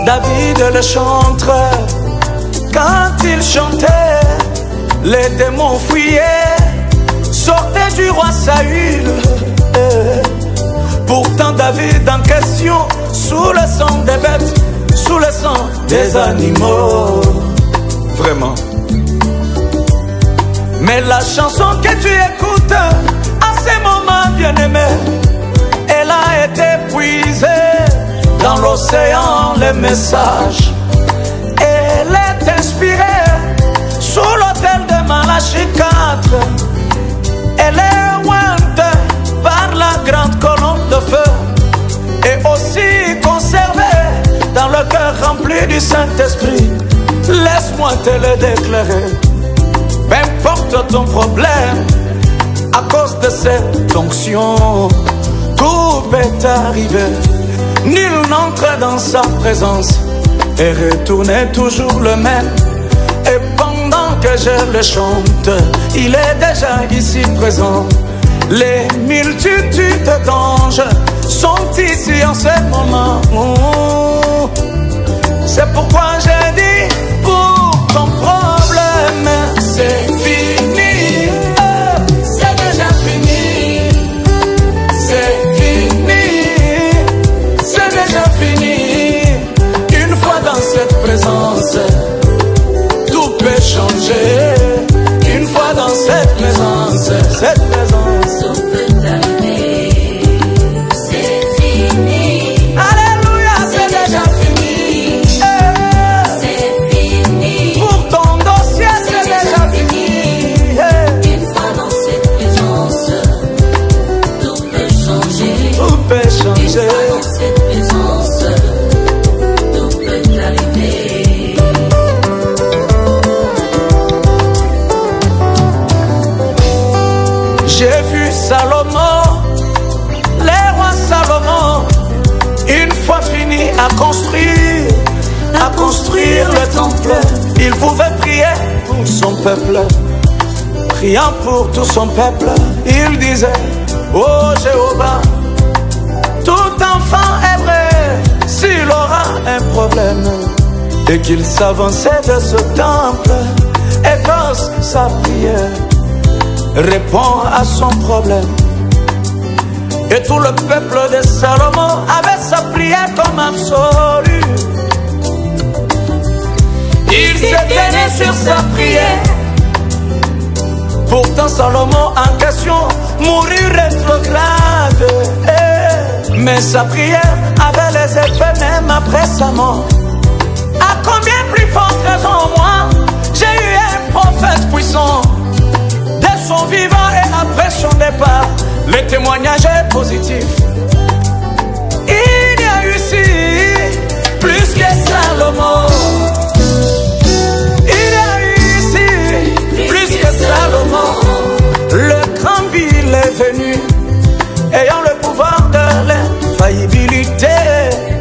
David le chanteur, quand il chantait, les démons fuyaient, sortaient du roi Saül. Pourtant David en question, sous le sang des bêtes, sous le sang des animaux. Vraiment. Mais la chanson que tu écoutes, à ces moments bien-aimés, elle a été puisée dans l'océan, les messages. Elle est inspirée sous l'autel de Malachie 4. Elle est ointe par la grande colonne de feu et aussi conservée dans le cœur rempli du Saint-Esprit. Laisse-moi te le déclarer. Peu importe ton problème, à cause de cette onction, tout peut arriver. Nul n'entre dans sa présence et retourne toujours le même. Et pendant que je le chante, il est déjà ici présent. Les multitudes d'anges sont ici en ce moment. C'est pourquoi j'ai dit, pour ton problème, c'est fini. C'est déjà fini. C'est fini. C'est déjà fini. Une fois dans cette présence, tout peut changer. Une fois dans cette présence, tout peut arriver. C'est fini. Alléluia, c'est déjà fini. C'est fini. Pour ton dossier, c'est déjà fini. Une fois dans cette présence, tout peut changer. Tout peut changer. Une fois dans cette présence, tout peut arriver. J'ai vu Salomon, le roi Salomon, une fois fini à construire le temple. Il pouvait prier pour son peuple, priant pour tout son peuple. Il disait, oh Jéhovah, tout enfant hébreu, s'il aura un problème et qu'il s'avançait de ce temple, exauce sa prière, répond à son problème. Et tout le peuple de Salomon avait sa prière comme absolue. Il s'éteignait sur sa prière. Pourtant Salomon en question mourut rétrograde. Mais sa prière avait les effets même après sa mort. À combien plus forte raison moi, j'ai eu un prophète puissant. Dès son vivant et après son départ, le témoignage est positif. Il y a eu ici plus que Salomon. Il y a eu ici plus que Salomon. Le grand ville est venu, ayant le pouvoir de l'infaillibilité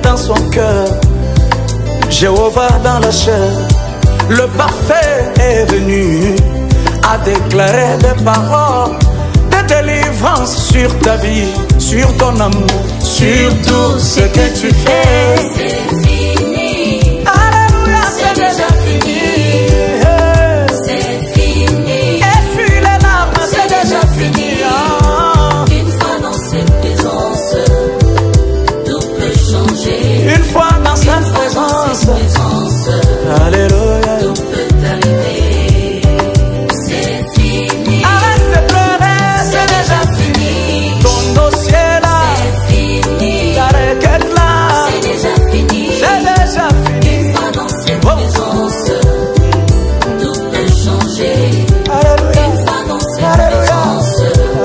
dans son cœur. Jéhovah dans la chair, le parfait est venu à déclarer des paroles de délivrance sur ta vie, sur ton amour, sur tout ce que tu fais. C'est fini. Alléluia, c'est déjà fini. C'est fini. Essuie les larmes, c'est déjà fini. Une fois dans cette présence, tout peut changer. Une fois dans cette présence, alléluia, tout peut arriver. C'est fini. Arrête de pleurer, c'est déjà fini. Ton dossier là, c'est fini. Ta requête là, c'est déjà fini. C'est déjà fini. Une fois dans cette présence, tout peut changer. Alléluia. Une fois dans cette présence,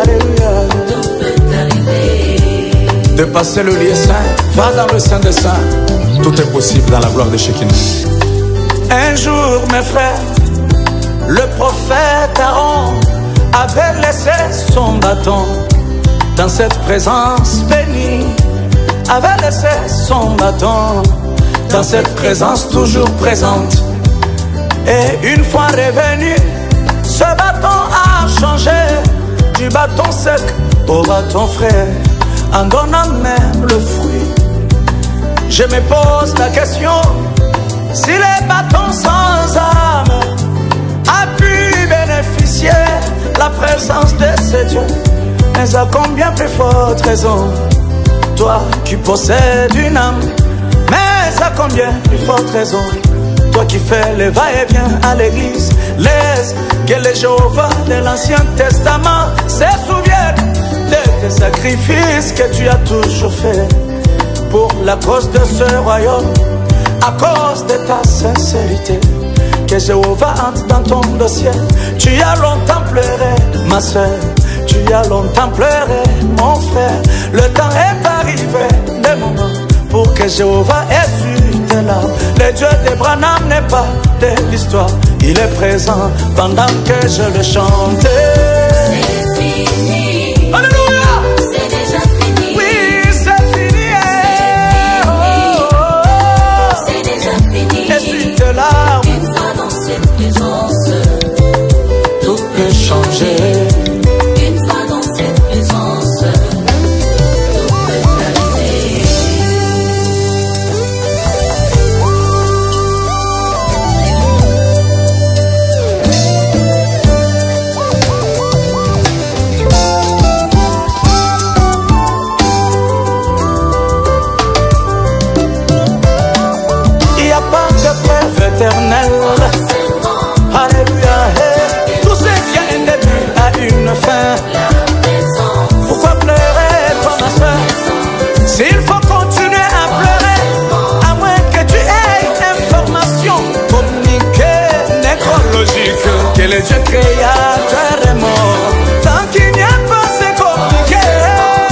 alléluia, tout peut arriver. De passer le lieu saint, va dans le Saint des Saints. Tout est possible dans la gloire de Shekinah. Un jour, mes frères, le prophète Aaron avait laissé son bâton dans cette présence bénie. avait laissé son bâton dans cette présence toujours présente. Et une fois revenu, ce bâton a changé du bâton sec au bâton frais, en donnant même le fruit. Je me pose la question, si les bâtons sans âme a pu bénéficier la présence de ces dieux, mais à combien plus forte raison, toi qui possèdes une âme, mais à combien plus forte raison, toi qui fais le va-et-vient à l'église, laisse que les Jéhovah de l'Ancien Testament se souviennent de tes sacrifices que tu as toujours fait pour la cause de ce royaume, à cause de ta sincérité. Que Jéhovah entre dans ton dossier. Tu as longtemps pleuré, ma soeur, tu as longtemps pleuré, mon frère. Le temps est arrivé, des moments pour que Jéhovah essuie tes larmes. Le Dieu d'Abraham n'est pas de l'histoire, il est présent pendant que je le chante. C'est fini. Alléluia. C'est déjà fini. Oui, c'est fini. C'est déjà fini. Essuie tes larmes. Une fois dans cette présence, Tout peut changer. une fois dans cette présence, tout peut arriver. Il n'y a pas de preuve éternelle. Alléluia. Hey. Tout ce qui a un début a une fin. Pourquoi pleurer, toi ma soeur? S'il faut continuer à pleurer, à moins que tu aies information communiquée, nécrologique, que le Dieu créateur est mort. Tant qu'il n'y a pas, c'est compliqué.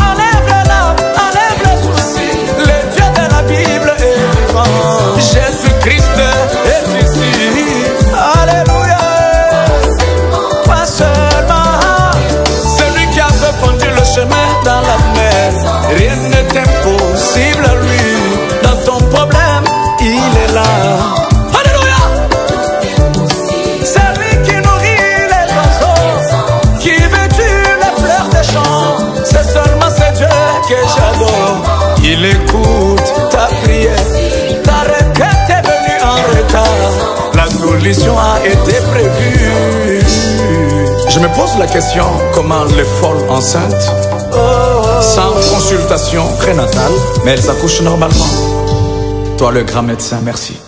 Enlève les larmes, enlève les soucis. Le Dieu de la Bible est vivant. Jésus-Christ est ici. Alléluia. Pas seulement celui qui a répondu le chemin dans la mer. Rien n'est impossible à lui. Dans ton problème, il est là. Alléluia. C'est lui qui nourrit les oiseaux, qui vêtit les fleurs des champs. C'est seulement ce Dieu que j'adore. Il écoute ta prière. Ta requête est venue en retard. La solution a été prévue. Je me pose la question, comment les folles enceintes, sans consultation prénatale, mais elles accouchent normalement. Toi le grand médecin, merci.